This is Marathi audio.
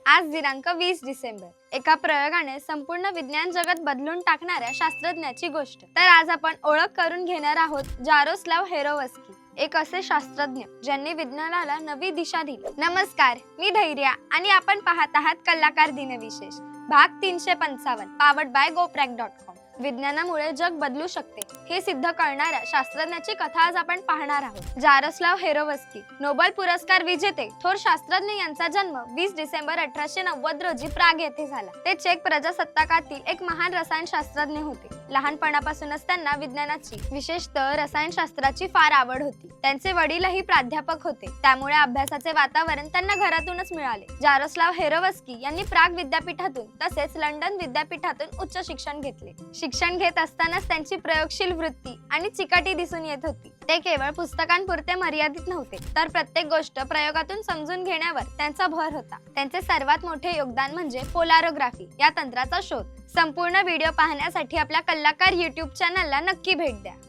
आज दिनांक 20 डिसेंबर एका प्रयोगाने संपूर्ण विज्ञान जगत बदलून टाकणाऱ्या शास्त्रज्ञाची गोष्ट। तर आज आपण ओळख करून घेणार आहोत जारोस्लाव हेरोवस्की, एक असे शास्त्रज्ञ ज्यांनी विज्ञानाला नवी दिशा दिली। नमस्कार, मी धैर्या आणि आपण पाहत आहात कलाकार दिनविशेष भाग 355 पावर्ड बाय GoPrack.com। विज्ञानामुळे जग बदलू शकते हे सिद्ध करणाऱ्या शास्त्रज्ञाची कथा आज आपण पाहणार आहोत। जारोस्लाव हेरोवस्की, नोबेल पुरस्कार विजेते थोर शास्त्रज्ञ यांचा जन्म 20 डिसेंबर 1890 रोजी प्राग येथे झाला। ते चेक प्रजासत्ताकातील एक महान रसायनशास्त्रज्ञ होते। लहानपणापासूनच त्यांना विज्ञानाची, विशेषतः रसायनशास्त्राची फार आवड होती। त्यांचे वडीलही प्राध्यापक होते, त्यामुळे अभ्यासाचे वातावरण त्यांना घरातूनच मिळाले। जारोस्लाव हेरोवस्की यांनी प्राग विद्यापीठातून तसेच लंडन विद्यापीठातून उच्च शिक्षण घेतले। शिक्षण घेत असतानाच त्यांची प्रयोगशील वृत्ती आणि चिकाटी दिसून येत होती। ते केवळ पुस्तकांपुरते मर्यादित नव्हते, तर प्रत्येक गोष्ट प्रयोगातून समजून घेण्यावर त्यांचा भर होता। त्यांचे सर्वात मोठे योगदान म्हणजे पोलारोग्राफी या तंत्राचा शोध। संपूर्ण व्हिडिओ पाहण्यासाठी आपल्या कलाकार YouTube चॅनलला नक्की भेट द्या।